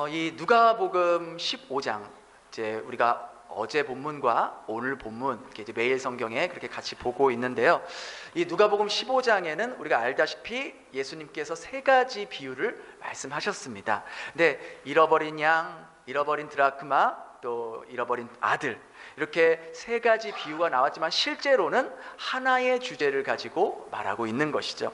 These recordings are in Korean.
이 누가복음 15장, 이제 우리가 어제 본문과 오늘 본문 이렇게 이제 매일 성경에 그렇게 같이 보고 있는데요. 이 누가복음 15장에는 우리가 알다시피 예수님께서 세 가지 비유를 말씀하셨습니다. 근데 잃어버린 양, 잃어버린 드라크마, 또 잃어버린 아들, 이렇게 세 가지 비유가 나왔지만 실제로는 하나의 주제를 가지고 말하고 있는 것이죠.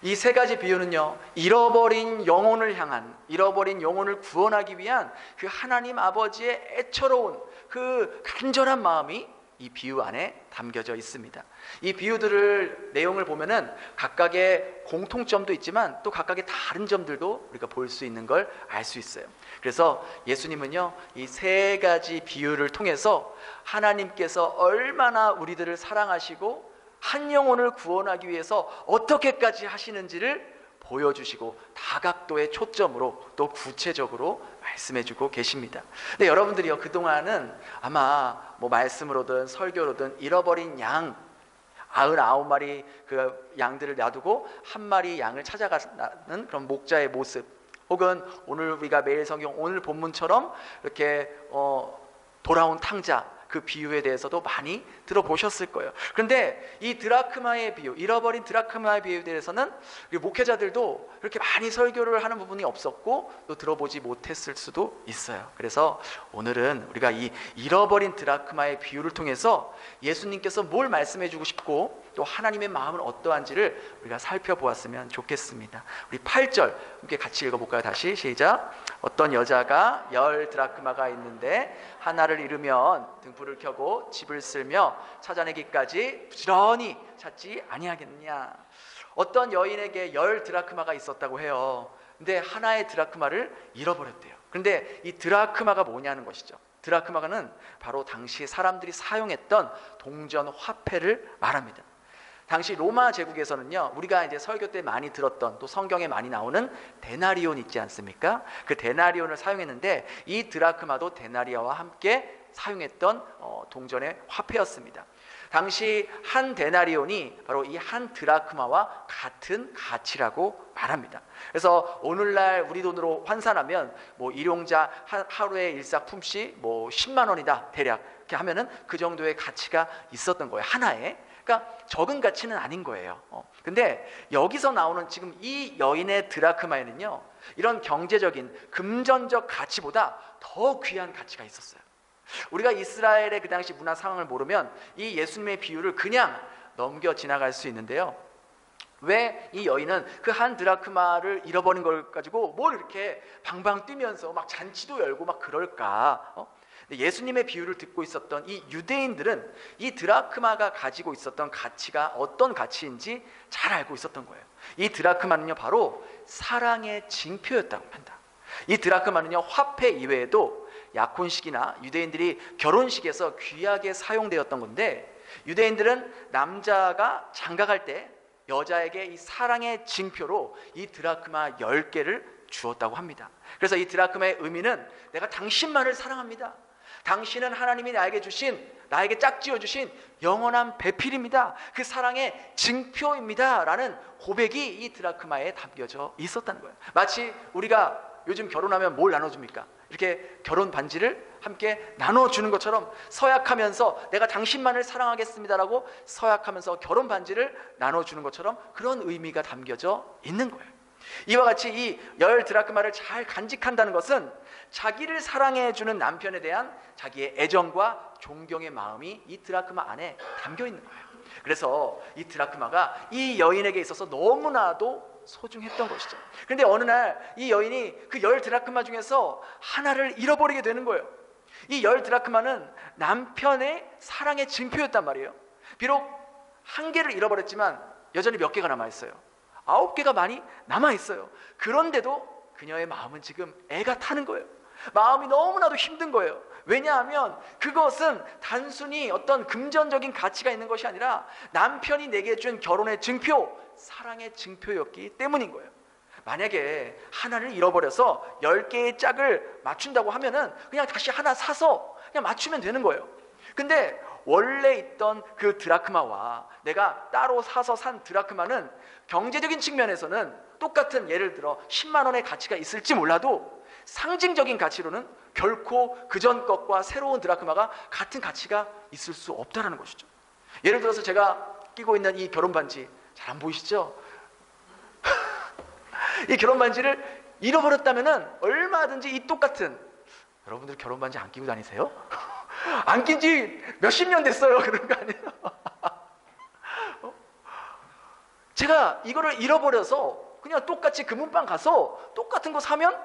이 세 가지 비유는요, 잃어버린 영혼을 향한, 잃어버린 영혼을 구원하기 위한 그 하나님 아버지의 애처로운 그 간절한 마음이 이 비유 안에 담겨져 있습니다. 이 비유들을 내용을 보면은 각각의 공통점도 있지만 또 각각의 다른 점들도 우리가 볼 수 있는 걸 알 수 있어요. 그래서 예수님은요, 이 세 가지 비유를 통해서 하나님께서 얼마나 우리들을 사랑하시고 한 영혼을 구원하기 위해서 어떻게까지 하시는지를 보여주시고 다각도의 초점으로 또 구체적으로 말씀해주고 계십니다. 근데 여러분들이요, 그동안은 아마 뭐 말씀으로든 설교로든 잃어버린 양 99마리 그 양들을 놔두고 한 마리 양을 찾아가는 그런 목자의 모습, 혹은 오늘 우리가 매일 성경 오늘 본문처럼 이렇게 돌아온 탕자, 그 비유에 대해서도 많이 들어보셨을 거예요. 그런데 이 드라크마의 비유, 잃어버린 드라크마의 비유에 대해서는 목회자들도 그렇게 많이 설교를 하는 부분이 없었고 또 들어보지 못했을 수도 있어요. 그래서 오늘은 우리가 이 잃어버린 드라크마의 비유를 통해서 예수님께서 뭘 말씀해 주고 싶고 또 하나님의 마음은 어떠한지를 우리가 살펴보았으면 좋겠습니다. 우리 8절 함께 같이 읽어볼까요? 다시 시작. 어떤 여자가 10 드라크마가 있는데 하나를 잃으면 등불을 켜고 집을 쓸며 찾아내기까지 부지런히 찾지 아니하겠느냐. 어떤 여인에게 10 드라크마가 있었다고 해요. 근데 하나의 드라크마를 잃어버렸대요. 그런데 이 드라크마가 뭐냐는 것이죠. 드라크마는 바로 당시 사람들이 사용했던 동전 화폐를 말합니다. 당시 로마 제국에서는요, 우리가 이제 설교 때 많이 들었던 또 성경에 많이 나오는 데나리온 있지 않습니까? 그 데나리온을 사용했는데 이 드라크마도 데나리아와 함께 사용했던 동전의 화폐였습니다. 당시 한 데나리온이 바로 이 한 드라크마와 같은 가치라고 말합니다. 그래서 오늘날 우리 돈으로 환산하면 뭐 일용자 하루의 일사품씩 뭐 10만 원이다 대략 이렇게 하면은 그 정도의 가치가 있었던 거예요, 하나에. 그러니까 적은 가치는 아닌 거예요. 근데 여기서 나오는 지금 이 여인의 드라크마에는요, 이런 경제적인 금전적 가치보다 더 귀한 가치가 있었어요. 우리가 이스라엘의 그 당시 문화 상황을 모르면 이 예수님의 비유를 그냥 넘겨 지나갈 수 있는데요, 왜 이 여인은 그 한 드라크마를 잃어버린 걸 가지고 뭘 이렇게 방방 뛰면서 막 잔치도 열고 막 그럴까? 예수님의 비유를 듣고 있었던 이 유대인들은 이 드라크마가 가지고 있었던 가치가 어떤 가치인지 잘 알고 있었던 거예요. 이 드라크마는요, 바로 사랑의 징표였다고 한다. 이 드라크마는요, 화폐 이외에도 약혼식이나 유대인들이 결혼식에서 귀하게 사용되었던 건데, 유대인들은 남자가 장가갈 때 여자에게 이 사랑의 징표로 이 드라크마 10개를 주었다고 합니다. 그래서 이 드라크마의 의미는 내가 당신만을 사랑합니다. 당신은 하나님이 나에게 짝지어 주신 영원한 배필입니다. 그 사랑의 징표입니다 라는 고백이 이 드라크마에 담겨져 있었다는 거예요. 마치 우리가 요즘 결혼하면 뭘 나눠줍니까? 이렇게 결혼 반지를 함께 나눠주는 것처럼, 서약하면서 내가 당신만을 사랑하겠습니다라고 서약하면서 결혼 반지를 나눠주는 것처럼 그런 의미가 담겨져 있는 거예요. 이와 같이 이 10 드라크마를 잘 간직한다는 것은 자기를 사랑해주는 남편에 대한 자기의 애정과 존경의 마음이 이 드라크마 안에 담겨 있는 거예요. 그래서 이 드라크마가 이 여인에게 있어서 너무나도 소중했던 것이죠. 그런데 어느 날 이 여인이 그 10 드라크마 중에서 하나를 잃어버리게 되는 거예요. 이 10 드라크마는 남편의 사랑의 징표였단 말이에요. 비록 한 개를 잃어버렸지만 여전히 몇 개가 남아있어요. 9개가 많이 남아있어요. 그런데도 그녀의 마음은 지금 애가 타는 거예요. 마음이 너무나도 힘든 거예요. 왜냐하면 그것은 단순히 어떤 금전적인 가치가 있는 것이 아니라 남편이 내게 준 결혼의 증표, 사랑의 증표였기 때문인 거예요. 만약에 하나를 잃어버려서 10개의 짝을 맞춘다고 하면은 그냥 다시 하나 사서 그냥 맞추면 되는 거예요. 근데 원래 있던 그 드라크마와 내가 따로 사서 산 드라크마는 경제적인 측면에서는 똑같은, 예를 들어 10만 원의 가치가 있을지 몰라도 상징적인 가치로는 결코 그전 것과 새로운 드라크마가 같은 가치가 있을 수 없다는 것이죠. 예를 들어서 제가 끼고 있는 이 결혼 반지, 잘 안 보이시죠? 이 결혼 반지를 잃어버렸다면 얼마든지 이 똑같은, 여러분들 결혼 반지 안 끼고 다니세요? 안 낀 지 몇십 년 됐어요. 그런 거 아니에요? 제가 이거를 잃어버려서 그냥 똑같이 금은방 가서 똑같은 거 사면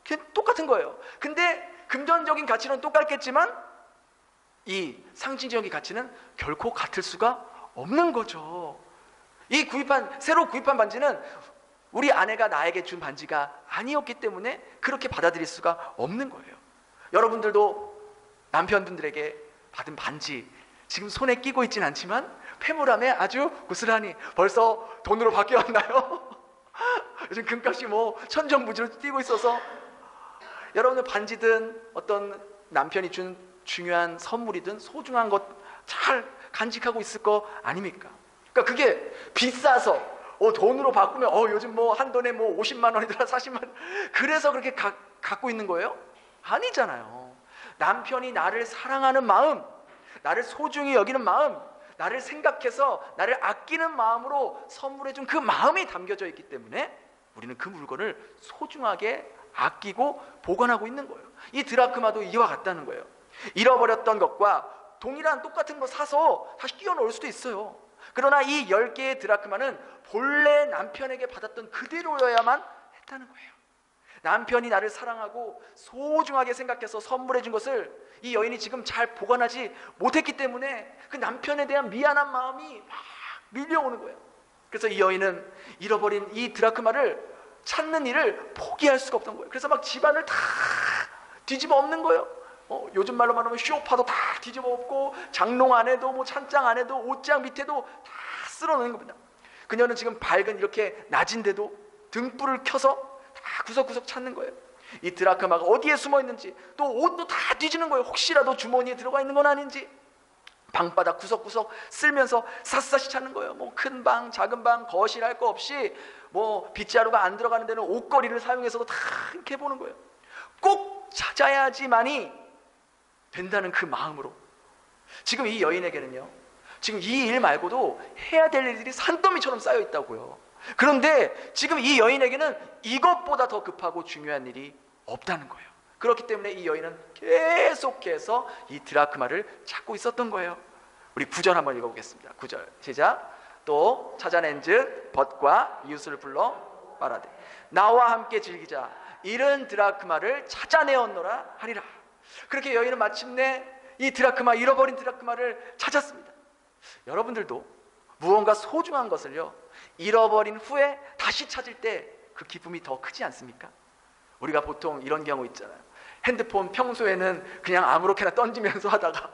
그냥 똑같은 거예요. 근데 금전적인 가치는 똑같겠지만 이 상징적인 가치는 결코 같을 수가 없는 거죠. 이 새로 구입한 반지는 우리 아내가 나에게 준 반지가 아니었기 때문에 그렇게 받아들일 수가 없는 거예요. 여러분들도 남편분들에게 받은 반지 지금 손에 끼고 있진 않지만 폐물함에 아주 고스란히 벌써 돈으로 바뀌었나요? 요즘 금값이 뭐 천정부지로 뛰고 있어서 여러분들 반지든 어떤 남편이 준 중요한 선물이든 소중한 것 잘 간직하고 있을 거 아닙니까? 그러니까 그게 비싸서 돈으로 바꾸면 요즘 뭐 한 돈에 뭐 50만 원이더라 40만 원 그래서 그렇게 갖고 있는 거예요? 아니잖아요. 남편이 나를 사랑하는 마음, 나를 소중히 여기는 마음, 나를 생각해서 나를 아끼는 마음으로 선물해준 그 마음이 담겨져 있기 때문에 우리는 그 물건을 소중하게 아끼고 보관하고 있는 거예요. 이 드라크마도 이와 같다는 거예요. 잃어버렸던 것과 동일한 똑같은 거 사서 다시 끼워 넣을 수도 있어요. 그러나 이 10개의 드라크마는 본래 남편에게 받았던 그대로여야만 했다는 거예요. 남편이 나를 사랑하고 소중하게 생각해서 선물해 준 것을 이 여인이 지금 잘 보관하지 못했기 때문에 그 남편에 대한 미안한 마음이 막 밀려오는 거예요. 그래서 이 여인은 잃어버린 이 드라크마를 찾는 일을 포기할 수가 없던 거예요. 그래서 막 집안을 다 뒤집어 엎는 거예요. 요즘 말로 말하면 쇼파도 다 뒤집어 엎고 장롱 안에도 뭐 찬장 안에도 옷장 밑에도 다 쓸어놓는 겁니다. 그녀는 지금 밝은 이렇게 낮인데도 등불을 켜서 다 구석구석 찾는 거예요. 이 드라크마가 어디에 숨어 있는지, 또 옷도 다 뒤지는 거예요. 혹시라도 주머니에 들어가 있는 건 아닌지. 방바닥 구석구석 쓸면서 샅샅이 찾는 거예요. 뭐 큰 방, 작은 방, 거실 할 거 없이 뭐 빗자루가 안 들어가는 데는 옷걸이를 사용해서도 다 이렇게 보는 거예요. 꼭 찾아야지만이 된다는 그 마음으로. 지금 이 여인에게는요, 지금 이 일 말고도 해야 될 일들이 산더미처럼 쌓여 있다고요. 그런데 지금 이 여인에게는 이것보다 더 급하고 중요한 일이 없다는 거예요. 그렇기 때문에 이 여인은 계속해서 이 드라크마를 찾고 있었던 거예요. 우리 9절 한번 읽어보겠습니다. 9절 시작. 또 찾아낸즉 벗과 이웃을 불러 말하되 나와 함께 즐기자. 잃은 드라크마를 찾아내었노라 하리라. 그렇게 여인은 마침내 이 드라크마, 잃어버린 드라크마를 찾았습니다. 여러분들도 무언가 소중한 것을요, 잃어버린 후에 다시 찾을 때 그 기쁨이 더 크지 않습니까? 우리가 보통 이런 경우 있잖아요. 핸드폰 평소에는 그냥 아무렇게나 던지면서 하다가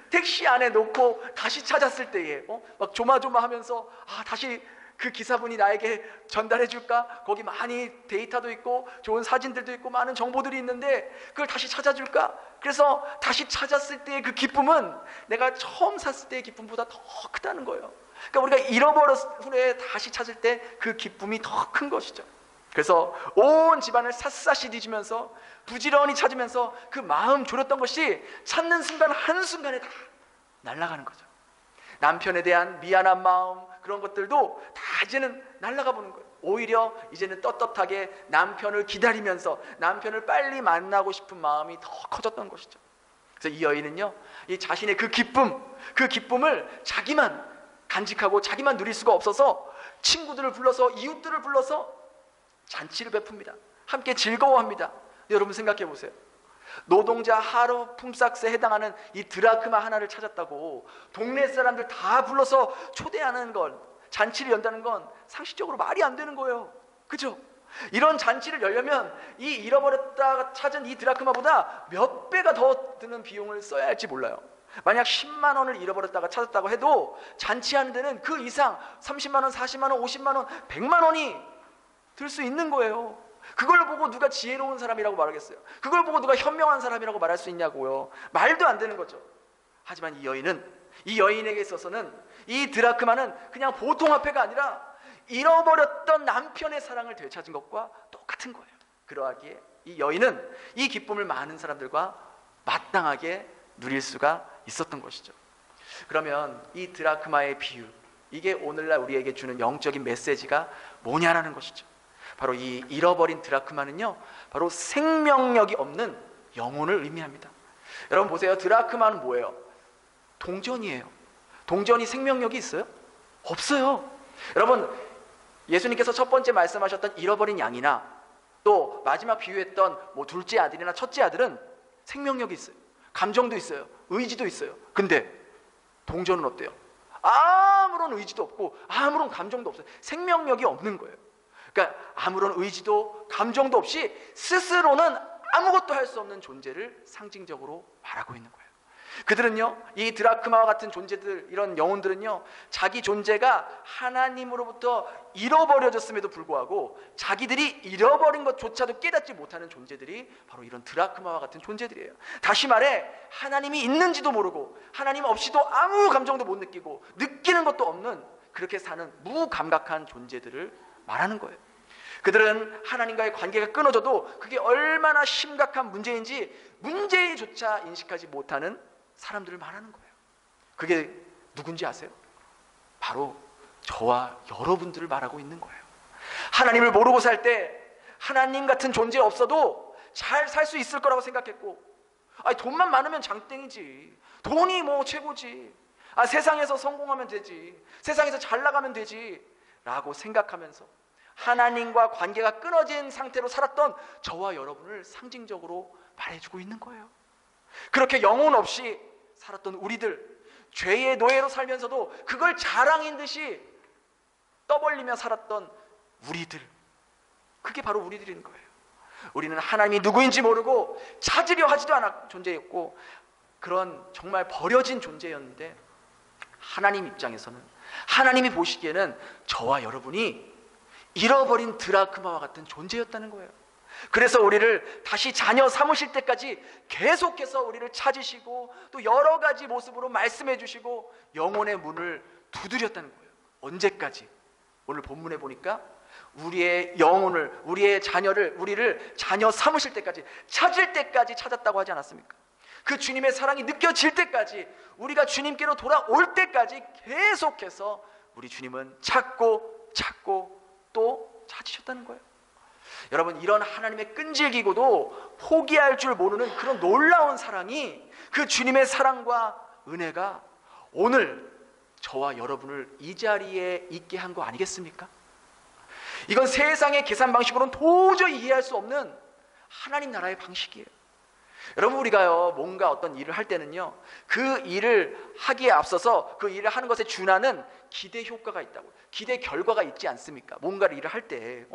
택시 안에 놓고 다시 찾았을 때에 막 조마조마하면서 다시 그 기사분이 나에게 전달해 줄까? 거기 많이 데이터도 있고 좋은 사진들도 있고 많은 정보들이 있는데 그걸 다시 찾아줄까? 그래서 다시 찾았을 때의 그 기쁨은 내가 처음 샀을 때의 기쁨보다 더 크다는 거예요. 그러니까 우리가 잃어버렸 후에 다시 찾을 때 그 기쁨이 더 큰 것이죠. 그래서 온 집안을 샅샅이 뒤지면서 부지런히 찾으면서 그 마음 졸였던 것이 찾는 순간 한순간에 다 날아가는 거죠. 남편에 대한 미안한 마음, 그런 것들도 다 이제는 날아가 보는 거예요. 오히려 이제는 떳떳하게 남편을 기다리면서 남편을 빨리 만나고 싶은 마음이 더 커졌던 것이죠. 그래서 이 여인은요, 이 자신의 그 기쁨을 자기만 간직하고 자기만 누릴 수가 없어서 친구들을 불러서, 이웃들을 불러서 잔치를 베풉니다. 함께 즐거워합니다. 여러분 생각해 보세요. 노동자 하루 품삯에 해당하는 이 드라크마 하나를 찾았다고 동네 사람들 다 불러서 초대하는 건, 잔치를 연다는 건 상식적으로 말이 안 되는 거예요. 그죠? 이런 잔치를 열려면 이 잃어버렸다가 찾은 이 드라크마보다 몇 배가 더 드는 비용을 써야 할지 몰라요. 만약 10만 원을 잃어버렸다가 찾았다고 해도 잔치하는 데는 그 이상 30만 원, 40만 원, 50만 원, 100만 원이 들 수 있는 거예요. 그걸 보고 누가 지혜로운 사람이라고 말하겠어요? 그걸 보고 누가 현명한 사람이라고 말할 수 있냐고요. 말도 안 되는 거죠. 하지만 이 여인에게 있어서는 이 드라크마는 그냥 보통 화폐가 아니라 잃어버렸던 남편의 사랑을 되찾은 것과 똑같은 거예요. 그러하기에 이 여인은 이 기쁨을 많은 사람들과 마땅하게 누릴 수가 있었던 것이죠. 그러면 이 드라크마의 비유, 이게 오늘날 우리에게 주는 영적인 메시지가 뭐냐라는 것이죠. 바로 이 잃어버린 드라크마는요, 바로 생명력이 없는 영혼을 의미합니다. 여러분 보세요. 드라크마는 뭐예요? 동전이에요. 동전이 생명력이 있어요? 없어요. 여러분, 예수님께서 첫 번째 말씀하셨던 잃어버린 양이나 또 마지막 비유했던 둘째 아들이나 첫째 아들은 생명력이 있어요. 감정도 있어요. 의지도 있어요. 근데 동전은 어때요? 아무런 의지도 없고 아무런 감정도 없어요. 생명력이 없는 거예요. 그러니까 아무런 의지도 감정도 없이 스스로는 아무것도 할 수 없는 존재를 상징적으로 말하고 있는 거예요. 그들은요, 이 드라크마와 같은 존재들, 이런 영혼들은요, 자기 존재가 하나님으로부터 잃어버려졌음에도 불구하고 자기들이 잃어버린 것조차도 깨닫지 못하는 존재들이 바로 이런 드라크마와 같은 존재들이에요. 다시 말해, 하나님이 있는지도 모르고 하나님 없이도 아무 감정도 못 느끼고 느끼는 것도 없는, 그렇게 사는 무감각한 존재들을 말하는 거예요. 그들은 하나님과의 관계가 끊어져도 그게 얼마나 심각한 문제인지 문제조차 인식하지 못하는 사람들을 말하는 거예요. 그게 누군지 아세요? 바로 저와 여러분들을 말하고 있는 거예요. 하나님을 모르고 살 때 하나님 같은 존재 없어도 잘 살 수 있을 거라고 생각했고, 돈만 많으면 장땡이지, 돈이 최고지, 세상에서 성공하면 되지, 세상에서 잘 나가면 되지 라고 생각하면서 하나님과 관계가 끊어진 상태로 살았던 저와 여러분을 상징적으로 말해주고 있는 거예요. 그렇게 영혼 없이 살았던 우리들, 죄의 노예로 살면서도 그걸 자랑인 듯이 떠벌리며 살았던 우리들, 그게 바로 우리들인 거예요. 우리는 하나님이 누구인지 모르고 찾으려 하지도 않았 존재였고, 그런 정말 버려진 존재였는데 하나님 입장에서는, 하나님이 보시기에는 저와 여러분이 잃어버린 드라크마와 같은 존재였다는 거예요. 그래서 우리를 다시 자녀 삼으실 때까지 계속해서 우리를 찾으시고 또 여러 가지 모습으로 말씀해 주시고 영혼의 문을 두드렸다는 거예요. 언제까지? 오늘 본문에 보니까 우리의 영혼을, 우리의 자녀를, 우리를 자녀 삼으실 때까지, 찾을 때까지 찾았다고 하지 않았습니까? 그 주님의 사랑이 느껴질 때까지, 우리가 주님께로 돌아올 때까지 계속해서 우리 주님은 찾고 또 찾으셨다는 거예요. 여러분, 이런 하나님의 끈질기고도 포기할 줄 모르는 그런 놀라운 사랑이, 그 주님의 사랑과 은혜가 오늘 저와 여러분을 이 자리에 있게 한 거 아니겠습니까? 이건 세상의 계산 방식으로는 도저히 이해할 수 없는 하나님 나라의 방식이에요. 여러분, 우리가요, 뭔가 어떤 일을 할 때는요, 그 일을 하기에 앞서서 그 일을 하는 것에 준하는 기대 효과가 있다고, 기대 결과가 있지 않습니까? 뭔가를 일을 할 때.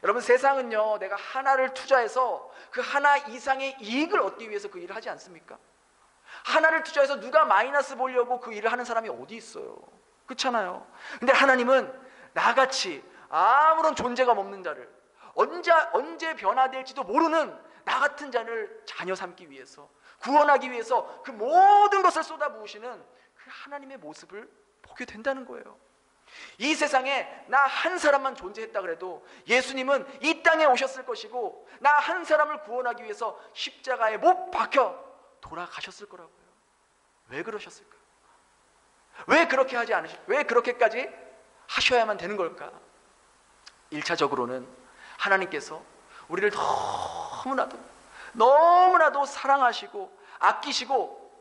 여러분, 세상은요, 내가 하나를 투자해서 그 하나 이상의 이익을 얻기 위해서 그 일을 하지 않습니까? 하나를 투자해서 누가 마이너스 보려고 그 일을 하는 사람이 어디 있어요? 그렇잖아요. 근데 하나님은 나같이 아무런 존재가 없는 자를, 언제 변화될지도 모르는 나 같은 자를 자녀 삼기 위해서, 구원하기 위해서 그 모든 것을 쏟아부으시는 그 하나님의 모습을 보게 된다는 거예요. 이 세상에 나 한 사람만 존재했다 그래도 예수님은 이 땅에 오셨을 것이고, 나 한 사람을 구원하기 위해서 십자가에 못 박혀 돌아가셨을 거라고요. 왜 그러셨을까? 왜 그렇게 하지 않으시? 왜 그렇게까지 하셔야만 되는 걸까? 1차적으로는 하나님께서 우리를 너무나도 사랑하시고 아끼시고,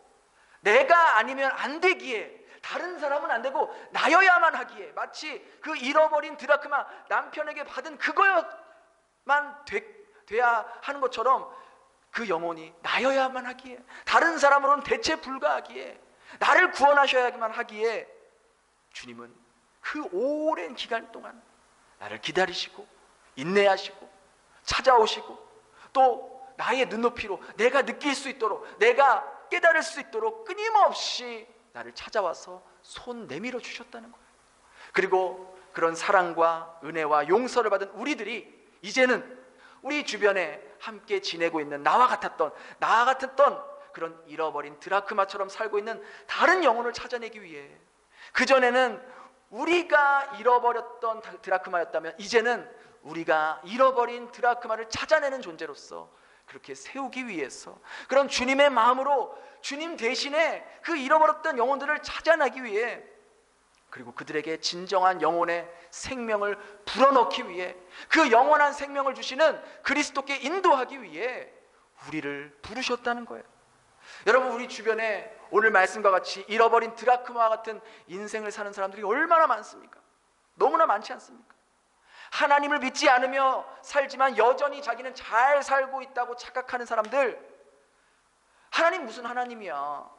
내가 아니면 안 되기에, 다른 사람은 안 되고 나여야만 하기에, 마치 그 잃어버린 드라크마 남편에게 받은 그거만 돼야 하는 것처럼 그 영혼이 나여야만 하기에, 다른 사람으로는 대체 불가하기에, 나를 구원하셔야만 하기에 주님은 그 오랜 기간 동안 나를 기다리시고 인내하시고 찾아오시고, 또 나의 눈높이로 내가 느낄 수 있도록, 내가 깨달을 수 있도록 끊임없이 나를 찾아와서 손 내밀어 주셨다는 거예요. 그리고 그런 사랑과 은혜와 용서를 받은 우리들이 이제는 우리 주변에 함께 지내고 있는 나와 같았던 그런 잃어버린 드라크마처럼 살고 있는 다른 영혼을 찾아내기 위해, 그전에는 우리가 잃어버렸던 드라크마였다면 이제는 우리가 잃어버린 드라크마를 찾아내는 존재로서 그렇게 세우기 위해서, 그런 주님의 마음으로 주님 대신에 그 잃어버렸던 영혼들을 찾아내기 위해, 그리고 그들에게 진정한 영혼의 생명을 불어넣기 위해, 그 영원한 생명을 주시는 그리스도께 인도하기 위해 우리를 부르셨다는 거예요. 여러분, 우리 주변에 오늘 말씀과 같이 잃어버린 드라크마와 같은 인생을 사는 사람들이 얼마나 많습니까? 너무나 많지 않습니까? 하나님을 믿지 않으며 살지만 여전히 자기는 잘 살고 있다고 착각하는 사람들. 하나님 무슨 하나님이야?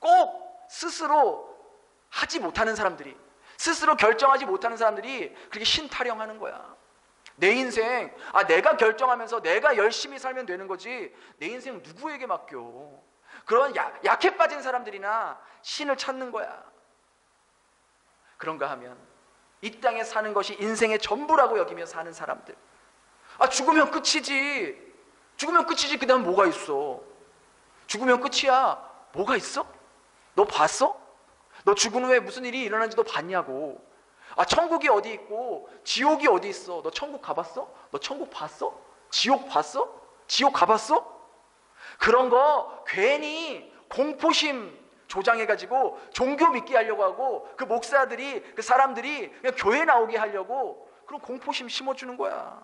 꼭 스스로 하지 못하는 사람들이, 스스로 결정하지 못하는 사람들이 그렇게 신타령하는 거야. 내 인생 내가 결정하면서 내가 열심히 살면 되는 거지, 내 인생 누구에게 맡겨? 그런 약해 빠진 사람들이나 신을 찾는 거야. 그런가 하면 이 땅에 사는 것이 인생의 전부라고 여기며 사는 사람들. 죽으면 끝이지. 죽으면 끝이지. 그 다음 뭐가 있어? 죽으면 끝이야. 뭐가 있어? 너 봤어? 너 죽은 후에 무슨 일이 일어나는지 너 봤냐고. 천국이 어디 있고 지옥이 어디 있어? 너 천국 가봤어? 너 천국 봤어? 지옥 봤어? 지옥 가봤어? 그런 거 괜히 공포심 조장해가지고 종교 믿게 하려고 하고, 그 목사들이, 그 사람들이 그냥 교회 나오게 하려고 그런 공포심 심어주는 거야.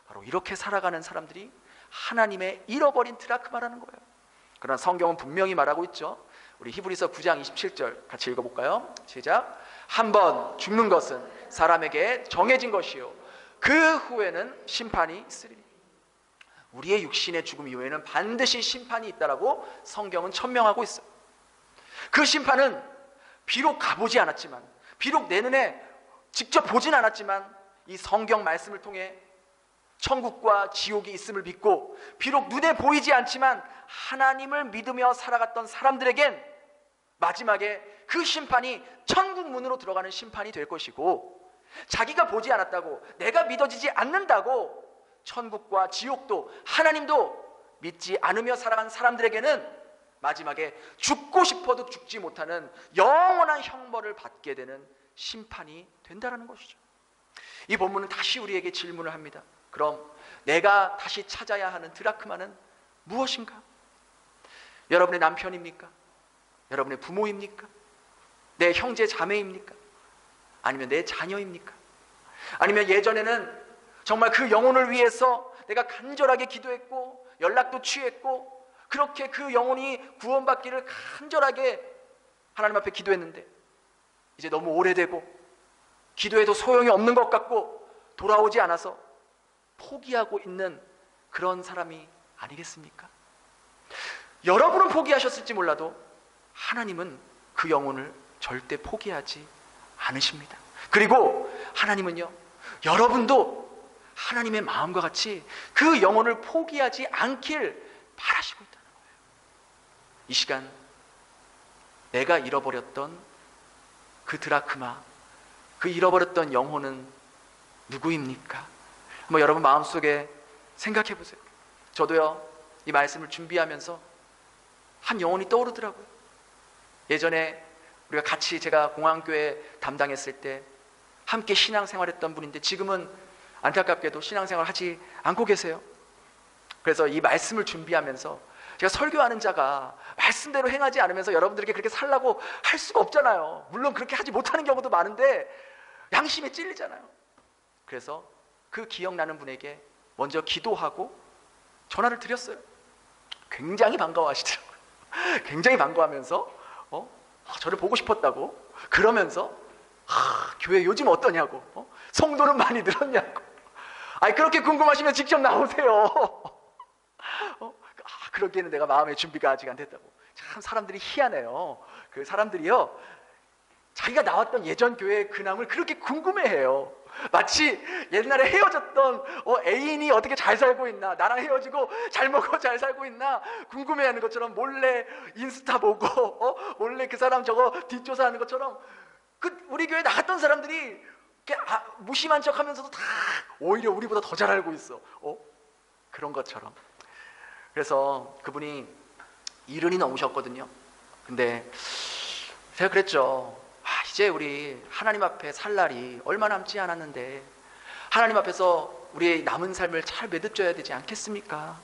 바로 이렇게 살아가는 사람들이 하나님의 잃어버린 드라크마라는 거예요. 그러나 성경은 분명히 말하고 있죠. 우리 히브리서 9장 27절 같이 읽어볼까요? 시작. 한번 죽는 것은 사람에게 정해진 것이요 그 후에는 심판이 있으리니. 우리의 육신의 죽음 이후에는 반드시 심판이 있다라고 성경은 천명하고 있어요. 그 심판은 비록 가보지 않았지만, 비록 내 눈에 직접 보진 않았지만, 이 성경 말씀을 통해 천국과 지옥이 있음을 믿고, 비록 눈에 보이지 않지만 하나님을 믿으며 살아갔던 사람들에겐 마지막에 그 심판이 천국 문으로 들어가는 심판이 될 것이고, 자기가 보지 않았다고, 내가 믿어지지 않는다고 천국과 지옥도 하나님도 믿지 않으며 살아간 사람들에게는 마지막에 죽고 싶어도 죽지 못하는 영원한 형벌을 받게 되는 심판이 된다는 것이죠. 이 본문은 다시 우리에게 질문을 합니다. 그럼 내가 다시 찾아야 하는 드라크마는 무엇인가? 여러분의 남편입니까? 여러분의 부모입니까? 내 형제 자매입니까? 아니면 내 자녀입니까? 아니면 예전에는 정말 그 영혼을 위해서 내가 간절하게 기도했고 연락도 취했고 그렇게 그 영혼이 구원받기를 간절하게 하나님 앞에 기도했는데, 이제 너무 오래되고 기도해도 소용이 없는 것 같고 돌아오지 않아서 포기하고 있는 그런 사람이 아니겠습니까? 여러분은 포기하셨을지 몰라도 하나님은 그 영혼을 절대 포기하지 않으십니다. 그리고 하나님은요, 여러분도 하나님의 마음과 같이 그 영혼을 포기하지 않길 바라시고 있다는 거예요. 이 시간 내가 잃어버렸던 그 드라크마, 그 잃어버렸던 영혼은 누구입니까? 한번 여러분 마음속에 생각해 보세요. 저도요, 이 말씀을 준비하면서 한 영혼이 떠오르더라고요. 예전에 우리가 같이, 제가 공항교회 담당했을 때 함께 신앙생활했던 분인데 지금은 안타깝게도 신앙생활 하지 않고 계세요. 그래서 이 말씀을 준비하면서 제가 설교하는 자가 말씀대로 행하지 않으면서 여러분들에게 그렇게 살라고 할 수가 없잖아요. 물론 그렇게 하지 못하는 경우도 많은데 양심에 찔리잖아요. 그래서 그 기억나는 분에게 먼저 기도하고 전화를 드렸어요. 굉장히 반가워하시더라고요. 굉장히 반가워하면서 저를 보고 싶었다고 그러면서 교회 요즘 어떠냐고, 성도는 많이 늘었냐고. 그렇게 궁금하시면 직접 나오세요. 그러기에는 내가 마음의 준비가 아직 안 됐다고. 참 사람들이 희한해요. 그 사람들이요, 자기가 나왔던 예전 교회의 근황을 그렇게 궁금해해요. 마치 옛날에 헤어졌던 애인이 어떻게 잘 살고 있나, 나랑 헤어지고 잘 먹고 잘 살고 있나 궁금해하는 것처럼 몰래 인스타 보고 몰래 그 사람 저거 뒷조사하는 것처럼, 우리 교회 나갔던 사람들이 무심한 척하면서도 다 오히려 우리보다 더 잘 알고 있어. 그런 것처럼. 그래서 그분이 70이 넘으셨거든요. 근데 제가 그랬죠. 이제 우리 하나님 앞에 살 날이 얼마 남지 않았는데 하나님 앞에서 우리의 남은 삶을 잘 매듭져야 되지 않겠습니까?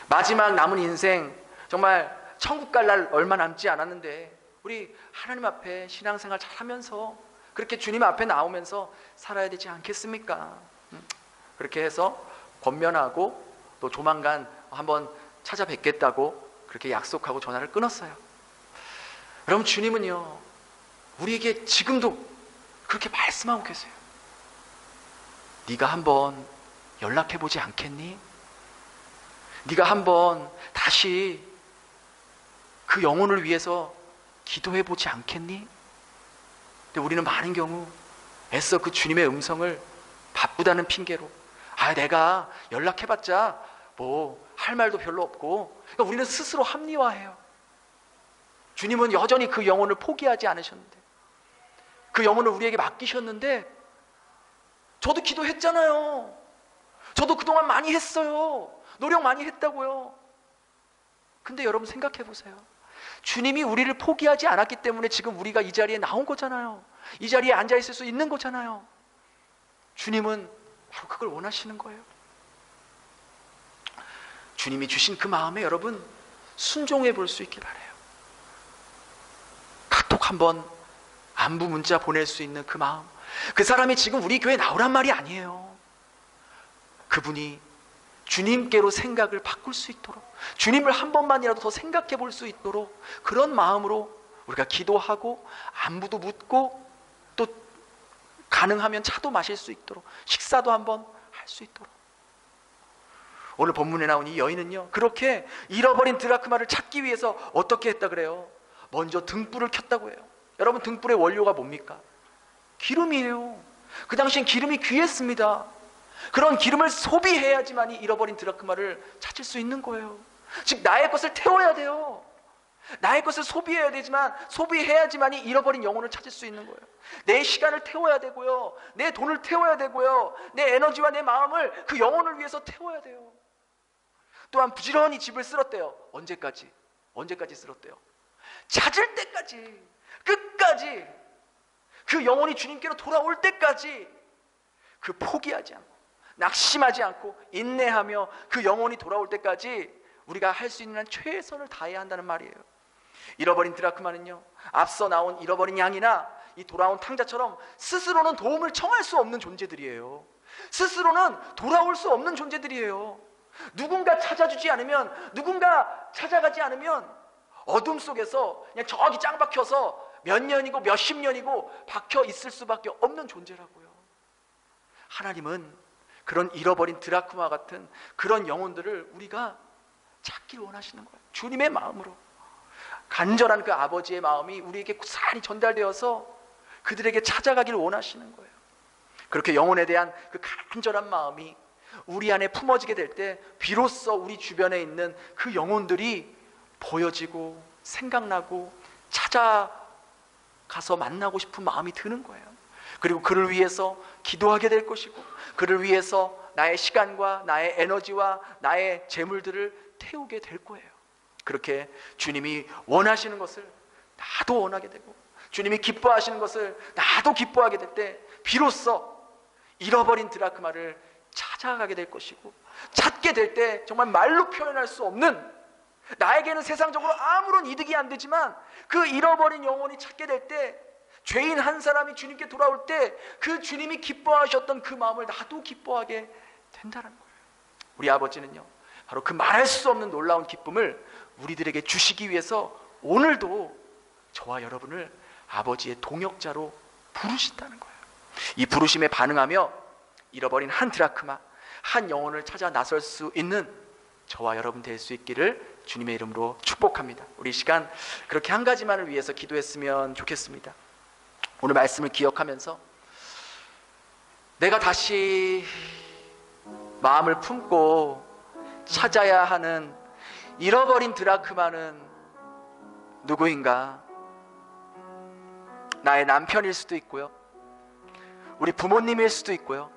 마지막 남은 인생, 정말 천국 갈 날 얼마 남지 않았는데 우리 하나님 앞에 신앙생활 잘 하면서 그렇게 주님 앞에 나오면서 살아야 되지 않겠습니까? 그렇게 해서 권면하고 또 조만간 한번 찾아뵙겠다고 그렇게 약속하고 전화를 끊었어요. 여러분, 주님은요 우리에게 지금도 그렇게 말씀하고 계세요. 네가 한번 연락해보지 않겠니? 네가 한번 다시 그 영혼을 위해서 기도해보지 않겠니? 근데 우리는 많은 경우 애써 그 주님의 음성을 바쁘다는 핑계로 내가 연락해봤자 뭐 할 말도 별로 없고, 그러니까 우리는 스스로 합리화해요. 주님은 여전히 그 영혼을 포기하지 않으셨는데, 그 영혼을 우리에게 맡기셨는데, 저도 기도했잖아요. 저도 그동안 많이 했어요. 노력 많이 했다고요. 근데 여러분 생각해 보세요. 주님이 우리를 포기하지 않았기 때문에 지금 우리가 이 자리에 나온 거잖아요. 이 자리에 앉아 있을 수 있는 거잖아요. 주님은 바로 그걸 원하시는 거예요. 주님이 주신 그 마음에 여러분 순종해 볼 수 있길 바라요. 카톡 한번 안부 문자 보낼 수 있는 그 마음, 그 사람이 지금 우리 교회에 나오란 말이 아니에요. 그분이 주님께로 생각을 바꿀 수 있도록, 주님을 한 번만이라도 더 생각해 볼 수 있도록 그런 마음으로 우리가 기도하고 안부도 묻고 또 가능하면 차도 마실 수 있도록 식사도 한번 할 수 있도록. 오늘 본문에 나온 이 여인은요 그렇게 잃어버린 드라크마를 찾기 위해서 어떻게 했다 그래요? 먼저 등불을 켰다고 해요. 여러분, 등불의 원료가 뭡니까? 기름이에요. 그 당시엔 기름이 귀했습니다. 그런 기름을 소비해야지만이 잃어버린 드라크마를 찾을 수 있는 거예요. 즉 나의 것을 태워야 돼요. 나의 것을 소비해야 되지만, 소비해야지만이 잃어버린 영혼을 찾을 수 있는 거예요. 내 시간을 태워야 되고요, 내 돈을 태워야 되고요, 내 에너지와 내 마음을 그 영혼을 위해서 태워야 돼요. 또한 부지런히 집을 쓸었대요. 언제까지 쓸었대요? 찾을 때까지, 끝까지, 그 영혼이 주님께로 돌아올 때까지 그 포기하지 않고 낙심하지 않고 인내하며 그 영혼이 돌아올 때까지 우리가 할 수 있는 한 최선을 다해야 한다는 말이에요. 잃어버린 드라크마는요 앞서 나온 잃어버린 양이나 이 돌아온 탕자처럼 스스로는 도움을 청할 수 없는 존재들이에요. 스스로는 돌아올 수 없는 존재들이에요. 누군가 찾아주지 않으면, 누군가 찾아가지 않으면 어둠 속에서 그냥 저기 짱 박혀서 몇 년이고 몇십 년이고 박혀 있을 수밖에 없는 존재라고요. 하나님은 그런 잃어버린 드라크마 같은 그런 영혼들을 우리가 찾기를 원하시는 거예요. 주님의 마음으로. 간절한 그 아버지의 마음이 우리에게 고스란히 전달되어서 그들에게 찾아가기를 원하시는 거예요. 그렇게 영혼에 대한 그 간절한 마음이 우리 안에 품어지게 될 때 비로소 우리 주변에 있는 그 영혼들이 보여지고 생각나고 찾아가서 만나고 싶은 마음이 드는 거예요. 그리고 그를 위해서 기도하게 될 것이고, 그를 위해서 나의 시간과 나의 에너지와 나의 재물들을 태우게 될 거예요. 그렇게 주님이 원하시는 것을 나도 원하게 되고, 주님이 기뻐하시는 것을 나도 기뻐하게 될 때 비로소 잃어버린 드라크마를 찾아가게 될 것이고, 찾게 될 때 정말 말로 표현할 수 없는, 나에게는 세상적으로 아무런 이득이 안 되지만 그 잃어버린 영혼이 찾게 될 때, 죄인 한 사람이 주님께 돌아올 때 그 주님이 기뻐하셨던 그 마음을 나도 기뻐하게 된다는 거예요. 우리 아버지는요 바로 그 말할 수 없는 놀라운 기쁨을 우리들에게 주시기 위해서 오늘도 저와 여러분을 아버지의 동역자로 부르신다는 거예요. 이 부르심에 반응하며 잃어버린 한 드라크마, 한 영혼을 찾아 나설 수 있는 저와 여러분 될 수 있기를 주님의 이름으로 축복합니다. 우리 이 시간 그렇게 한 가지만을 위해서 기도했으면 좋겠습니다. 오늘 말씀을 기억하면서 내가 다시 마음을 품고 찾아야 하는 잃어버린 드라크마는 누구인가? 나의 남편일 수도 있고요, 우리 부모님일 수도 있고요,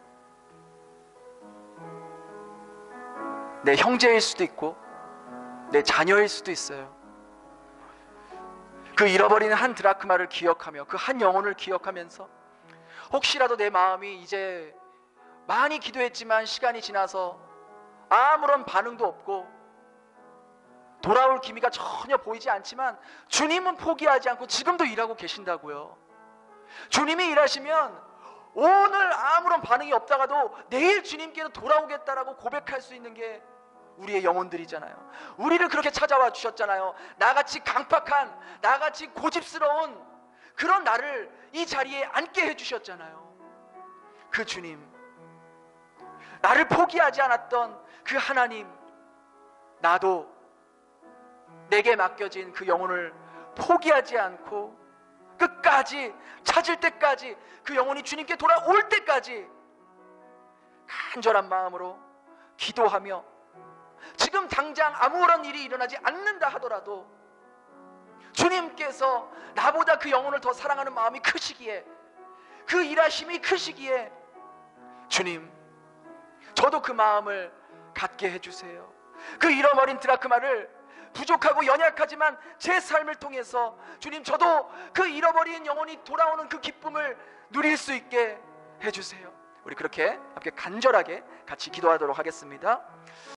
내 형제일 수도 있고 내 자녀일 수도 있어요. 그 잃어버린 한 드라크마를 기억하며 그 한 영혼을 기억하면서 혹시라도 내 마음이 이제 많이 기도했지만 시간이 지나서 아무런 반응도 없고 돌아올 기미가 전혀 보이지 않지만 주님은 포기하지 않고 지금도 일하고 계신다고요. 주님이 일하시면 오늘 아무런 반응이 없다가도 내일 주님께로 돌아오겠다라고 고백할 수 있는 게 우리의 영혼들이잖아요. 우리를 그렇게 찾아와 주셨잖아요. 나같이 강팍한, 나같이 고집스러운 그런 나를 이 자리에 앉게 해주셨잖아요. 그 주님, 나를 포기하지 않았던 그 하나님, 나도 내게 맡겨진 그 영혼을 포기하지 않고 끝까지, 찾을 때까지, 그 영혼이 주님께 돌아올 때까지 간절한 마음으로 기도하며, 지금 당장 아무런 일이 일어나지 않는다 하더라도 주님께서 나보다 그 영혼을 더 사랑하는 마음이 크시기에, 그 일하심이 크시기에, 주님, 저도 그 마음을 갖게 해주세요. 그 잃어버린 드라크마를 부족하고 연약하지만 제 삶을 통해서 주님, 저도 그 잃어버린 영혼이 돌아오는 그 기쁨을 누릴 수 있게 해주세요. 우리 그렇게 함께 간절하게 같이 기도하도록 하겠습니다.